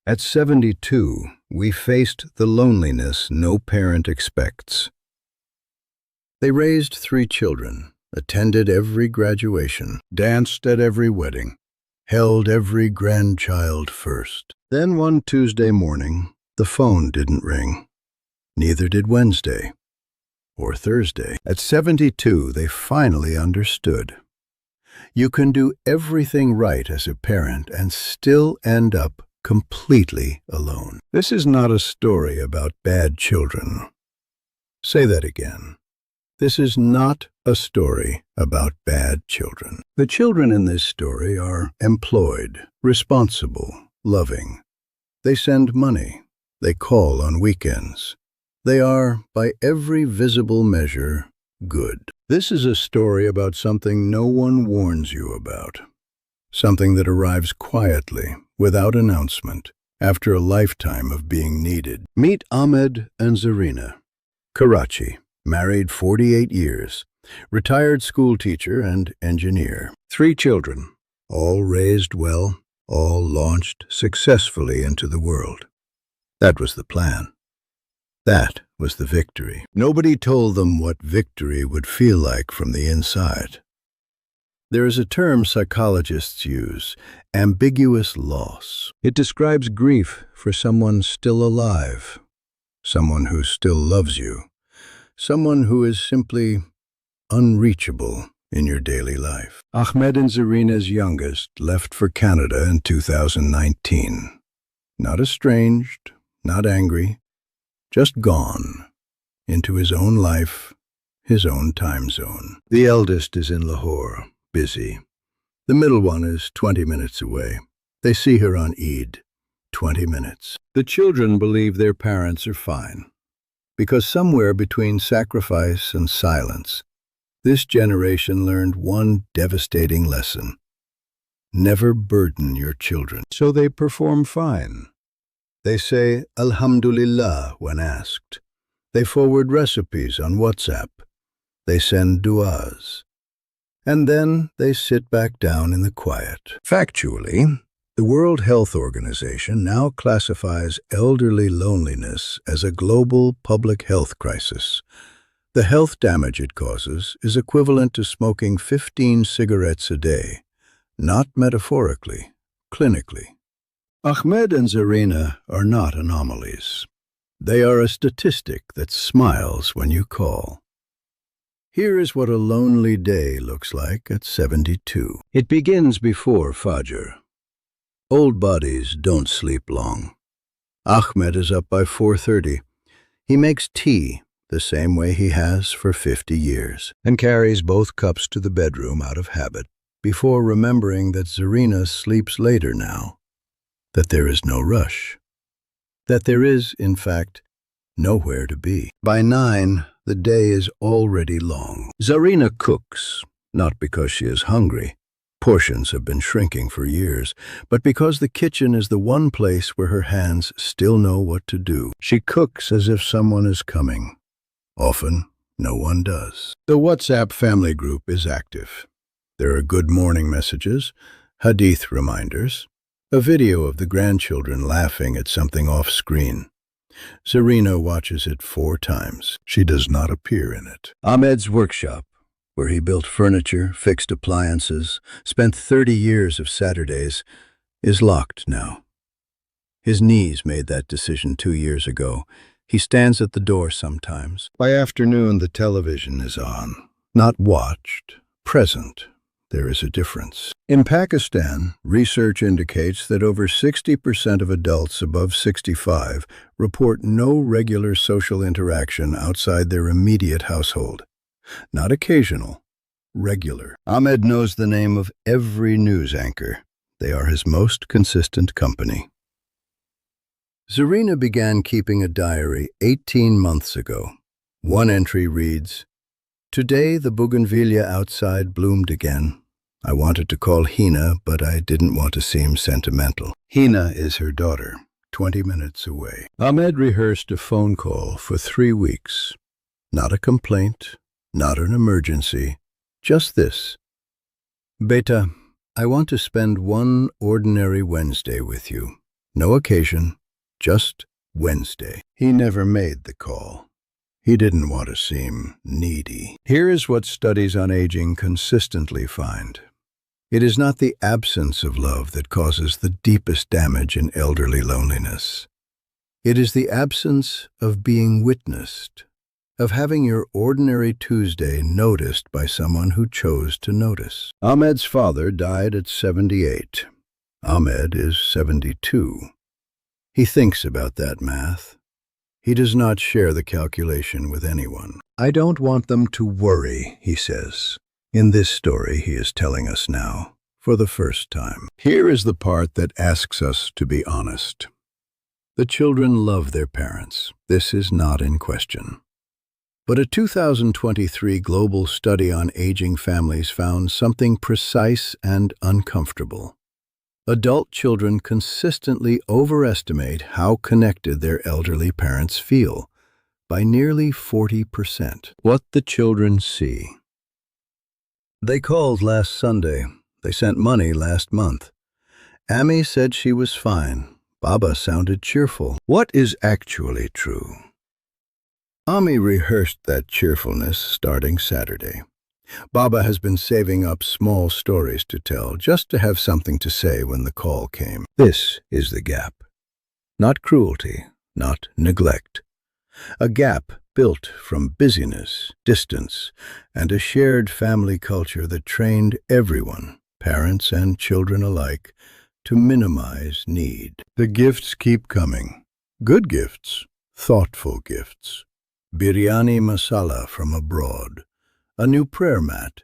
At 72, we faced the loneliness no parent expects. They raised 3 children, attended every graduation, danced at every wedding, held every grandchild first. Then one Tuesday morning, the phone didn't ring. Neither did Wednesday or Thursday. At 72, they finally understood. You can do everything right as a parent and still end up completely alone. This is not a story about bad children. Say that again. This is not a story about bad children. The children in this story are employed, responsible, loving. They send money. They call on weekends. They are, by every visible measure, good. This is a story about something no one warns you about. Something that arrives quietly, without announcement, after a lifetime of being needed. Meet Ahmed and Zarina. Karachi, married 48 years, retired school teacher and engineer. 3 children, all raised well, all launched successfully into the world. That was the plan. That was the victory. Nobody told them what victory would feel like from the inside. There is a term psychologists use, ambiguous loss. It describes grief for someone still alive, someone who still loves you, someone who is simply unreachable in your daily life. Ahmed and Zarina's youngest left for Canada in 2019. Not estranged, not angry, just gone into his own life, his own time zone. The eldest is in Lahore, busy. The middle one is 20 minutes away. They see her on Eid, 20 minutes. The children believe their parents are fine, because somewhere between sacrifice and silence, this generation learned one devastating lesson. Never burden your children. So they perform fine. They say Alhamdulillah when asked. They forward recipes on WhatsApp. They send du'as. And then they sit back down in the quiet. Factually, the World Health Organization now classifies elderly loneliness as a global public health crisis. The health damage it causes is equivalent to smoking 15 cigarettes a day, not metaphorically, clinically. Ahmed and Zarina are not anomalies. They are a statistic that smiles when you call. Here is what a lonely day looks like at 72. It begins before Fajr. Old bodies don't sleep long. Ahmed is up by 4:30. He makes tea the same way he has for 50 years and carries both cups to the bedroom out of habit, before remembering that Zarina sleeps later now, that there is no rush, that there is, in fact, nowhere to be. By 9, the day is already long. Zarina cooks, not because she is hungry. Portions have been shrinking for years, but because the kitchen is the one place where her hands still know what to do. She cooks as if someone is coming. Often, no one does. The WhatsApp family group is active. There are good morning messages, hadith reminders, a video of the grandchildren laughing at something off-screen. Zarina watches it 4 times. She does not appear in it. Ahmed's workshop, where he built furniture, fixed appliances, spent 30 years of Saturdays, is locked now. His knees made that decision 2 years ago. He stands at the door sometimes. By afternoon, the television is on. Not watched, present. There is a difference. In Pakistan, research indicates that over 60% of adults above 65 report no regular social interaction outside their immediate household. Not occasional, regular. Ahmed knows the name of every news anchor. They are his most consistent company. Zarina began keeping a diary 18 months ago. One entry reads, "Today the bougainvillea outside bloomed again. I wanted to call Hina, but I didn't want to seem sentimental." Hina is her daughter, 20 minutes away. Ahmed rehearsed a phone call for 3 weeks. Not a complaint, not an emergency, just this. "Beta, I want to spend one ordinary Wednesday with you. No occasion, just Wednesday. He never made the call. He didn't want to seem needy. Here is what studies on aging consistently find. It is not the absence of love that causes the deepest damage in elderly loneliness. It is the absence of being witnessed, of having your ordinary Tuesday noticed by someone who chose to notice. Ahmed's father died at 78. Ahmed is 72. He thinks about that math. He does not share the calculation with anyone. I don't want them to worry, he says. In this story he is telling us now, for the first time. Here is the part that asks us to be honest. The children love their parents. This is not in question. But a 2023 global study on aging families found something precise and uncomfortable. Adult children consistently overestimate how connected their elderly parents feel, by nearly 40%. What the children see. They called last Sunday. They sent money last month. Amy said she was fine. Baba sounded cheerful. What is actually true? Ami rehearsed that cheerfulness starting Saturday. Baba has been saving up small stories to tell, just to have something to say when the call came. This is the gap. Not cruelty, not neglect. A gap built from busyness, distance, and a shared family culture that trained everyone, parents and children alike, to minimize need. The gifts keep coming. Good gifts, thoughtful gifts. Biryani masala from abroad. A new prayer mat,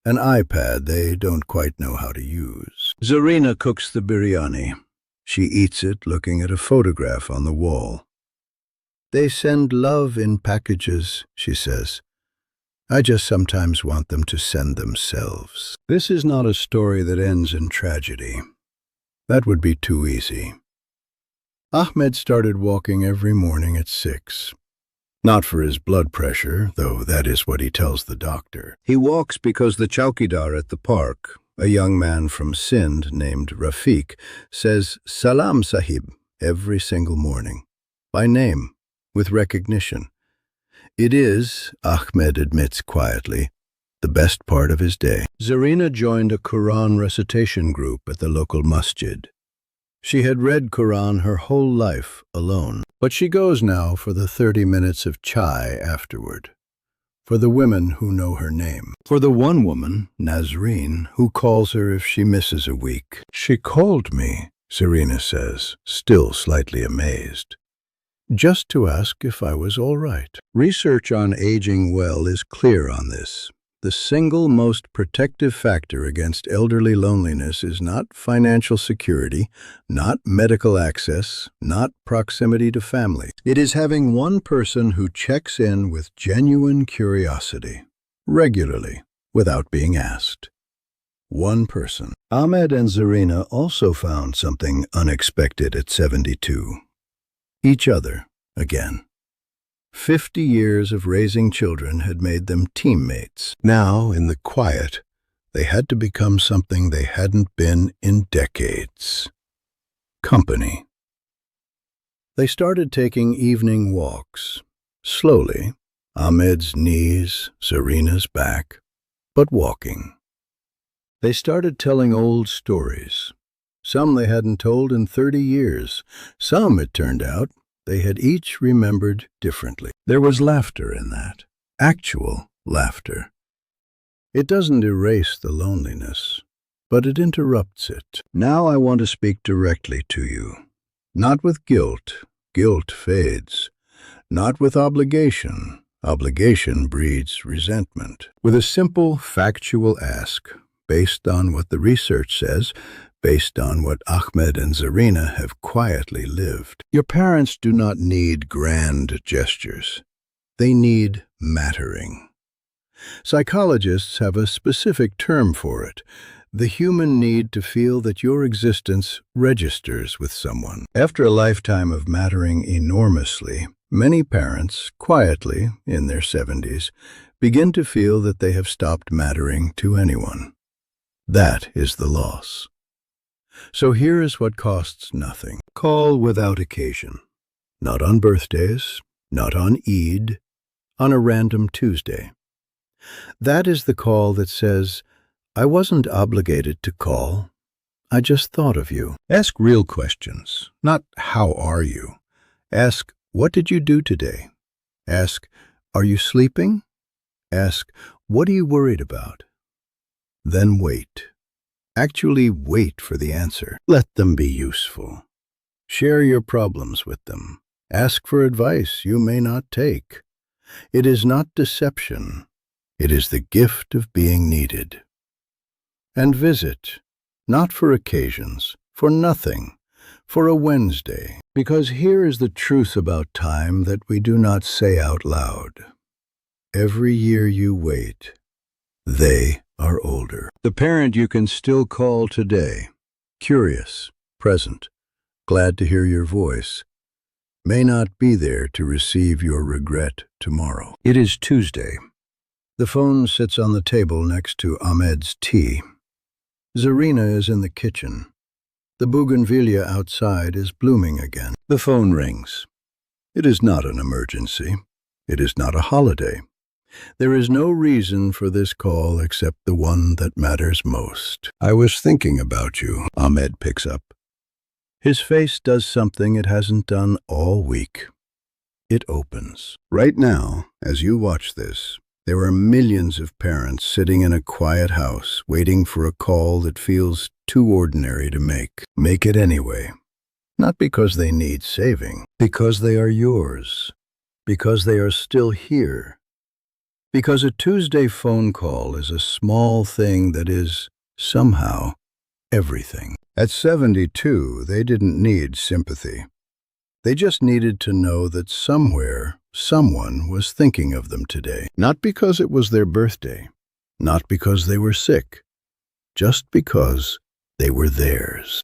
an iPad they don't quite know how to use. Zarina cooks the biryani. She eats it looking at a photograph on the wall. They send love in packages, she says. I just sometimes want them to send themselves. This is not a story that ends in tragedy. That would be too easy. Ahmed started walking every morning at 6. Not for his blood pressure, though that is what he tells the doctor. He walks because the chowkidar at the park, a young man from Sindh named Rafiq, says Salam Sahib every single morning, by name, with recognition. It is, Ahmed admits quietly, the best part of his day. Zarina joined a Quran recitation group at the local masjid. She had read Quran her whole life alone, but she goes now for the 30 minutes of chai afterward. For the women who know her name. For the one woman, Nazreen, who calls her if she misses a week. She called me, Serena says, still slightly amazed. Just to ask if I was all right. Research on aging well is clear on this. The single most protective factor against elderly loneliness is not financial security, not medical access, not proximity to family. It is having one person who checks in with genuine curiosity, regularly, without being asked. One person. Ahmed and Zarina also found something unexpected at 72. Each other, again. 50 years of raising children had made them teammates. Now, in the quiet, they had to become something they hadn't been in decades. Company. They started taking evening walks. Slowly, Ahmed's knees, Zarina's back, but walking. They started telling old stories. Some they hadn't told in 30 years. Some, it turned out, they had each remembered differently. There was laughter in that, actual laughter. It doesn't erase the loneliness, but it interrupts it. Now I want to speak directly to you. Not with guilt. Guilt fades. Not with obligation. Obligation breeds resentment. With a simple, factual ask, based on what the research says, based on what Ahmed and Zarina have quietly lived. Your parents do not need grand gestures. They need mattering. Psychologists have a specific term for it, the human need to feel that your existence registers with someone. After a lifetime of mattering enormously, many parents, quietly, in their 70s, begin to feel that they have stopped mattering to anyone. That is the loss. So here is what costs nothing. Call without occasion. Not on birthdays, not on Eid, on a random Tuesday. That is the call that says, I wasn't obligated to call. I just thought of you. Ask real questions, not how are you. Ask, what did you do today? Ask, are you sleeping? Ask, what are you worried about? Then wait. Actually wait for the answer. Let them be useful. Share your problems with them. Ask for advice you may not take. It is not deception. It is the gift of being needed. And visit, not for occasions, for nothing, for a Wednesday. Because here is the truth about time that we do not say out loud. Every year you wait, they are older. The parent you can still call today, curious, present, glad to hear your voice, may not be there to receive your regret tomorrow. It is Tuesday. The phone sits on the table next to Ahmed's tea. Zarina is in the kitchen. The bougainvillea outside is blooming again. The phone rings. It is not an emergency. It is not a holiday. There is no reason for this call except the one that matters most. I was thinking about you, Ahmed picks up. His face does something it hasn't done all week. It opens. Right now, as you watch this, there are millions of parents sitting in a quiet house waiting for a call that feels too ordinary to make. Make it anyway. Not because they need saving, because they are yours, because they are still here. Because a Tuesday phone call is a small thing that is, somehow, everything. At 72, they didn't need sympathy. They just needed to know that somewhere, someone was thinking of them today. Not because it was their birthday, not because they were sick, just because they were theirs.